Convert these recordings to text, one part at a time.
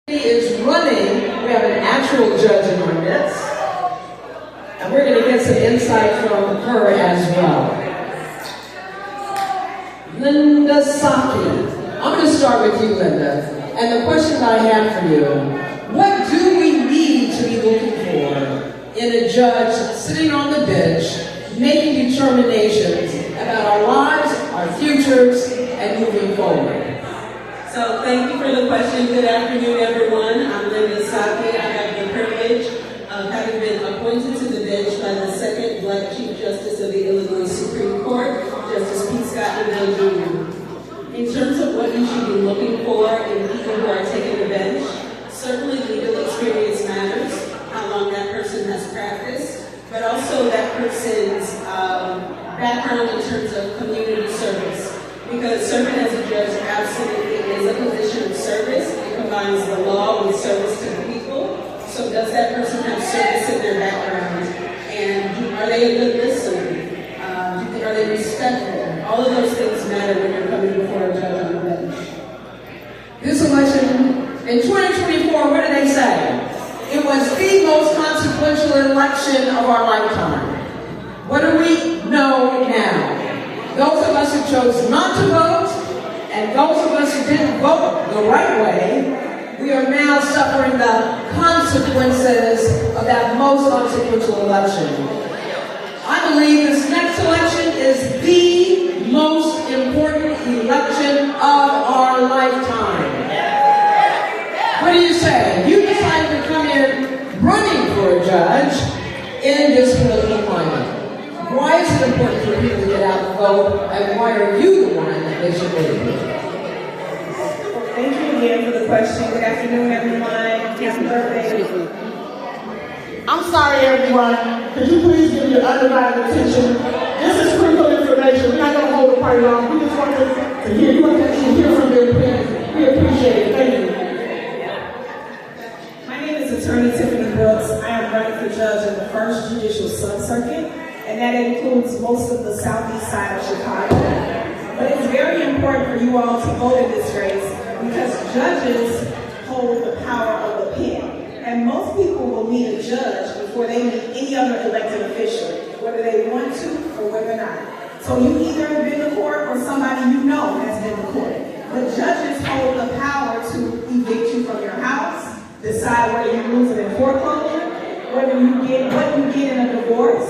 Is running. We have an actual judge in our midst, and we're going to get some insight from her as well. Linda Saki. I'm going to start with you, Linda. And the question I have for you, what do we need to be looking for in a judge sitting on the bench making determinations about our lives, our futures, and moving forward? So thank you for the question. Good afternoon, everyone. I'm Linda Saki. I have the privilege of having been appointed to the bench by the second Black Chief Justice of the Illinois Supreme Court, Justice P. Scott DeVille Jr. In terms of what you should be looking for in people who are taking the bench, certainly legal experience matters, how long that person has practiced, but also that person's background in terms of community service. Because serving as a judge absolutely is a position of service. It combines the law with service to the people. So does that person have service in their background? And are they a good listener? Are they respectful? All of those things matter when you're coming before a judge on the bench. This election, in 2024, what did they say? It was the most consequential election of our lifetime. What do we know now? Those of us who chose not to vote, and those of us who didn't vote the right way, we are now suffering the consequences of that most consequential election. I believe this next election is the most important election of our lifetime. What do you say? You decided to come in running for a judge in this political climate. Why is it important for people to get out and vote, and why are you the one that they should vote? Thank you again for the question. Good afternoon, everyone. Happy birthday. I'm sorry, everyone. Could you please give your undivided attention? This is critical information. We're not going to hold the party long. We just want to hear you and to hear from your opinion. We appreciate it. Thank you. My name is Attorney Tiffany Brooks. I am running for judge in the First Judicial Sub-Circuit, and that includes most of the southeast side of Chicago. But it's very important for you all to vote in this race because judges hold the power of the pen. And most people will meet a judge before they meet any other elected official, whether they want to or whether not. So you either have been to court or somebody you know has been to court. But judges hold the power to evict you from your house, decide whether you lose it in foreclosure, whether you get what you get in a divorce,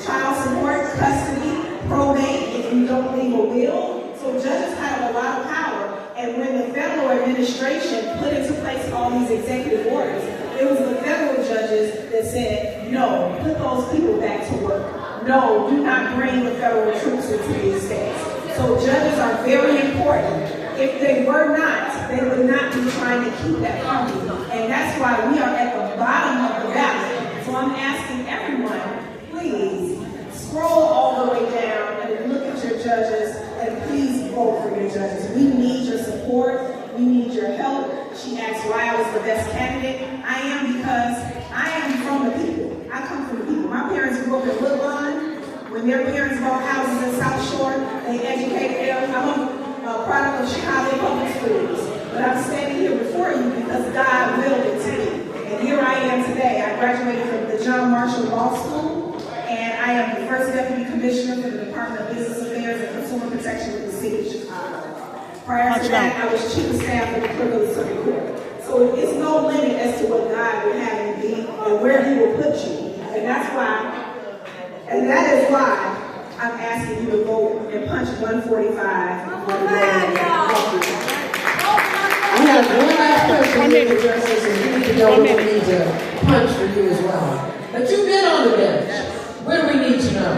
child support, custody, probate, if you don't leave a will. So judges have a lot of power. And when the federal administration put into place all these executive orders, it was the federal judges that said, no, put those people back to work. No, do not bring the federal troops into these states. So judges are very important. If they were not, they would not be trying to keep that from you. And that's why we are at the bottom of the ballot. So I'm asking everyone, please scroll all the way down and look at your judges and please vote for your judges. We need your support. We need your help. She asked why I was the best candidate. I am because I am from the people. I come from the people. My parents grew up in Woodlawn. When their parents bought houses in South Shore, they educated them. I'm a product of Chicago Public Schools. But I'm standing here before you because God willed it to me. And here I am today. I graduated from the John Marshall Law School, and I am the first Deputy Commissioner for the Department of Business Affairs and Consumer Protection with the City of Chicago. Prior to that, I was Chief of Staff of the Clerk of the Circuit Court. So it's no limit as to what God would have you be and where He will put you. And that is why I'm asking you to vote and punch 145. We have one last question here to address this, and you need to know what we need to punch for you as well. But you've been on the bench. What do we need to know?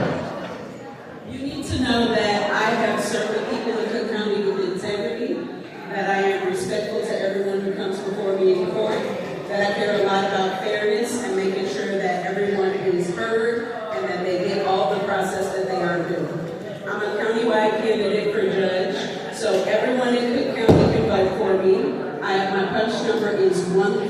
You need to know that I have served the people of Cook County with integrity, that I am respectful to everyone who comes before me in court, that I care a lot about fairness and making sure that everyone is heard and that they get all the process that they are due. I'm a countywide candidate for judge, so everyone in Cook County can vote for me. My punch number is 1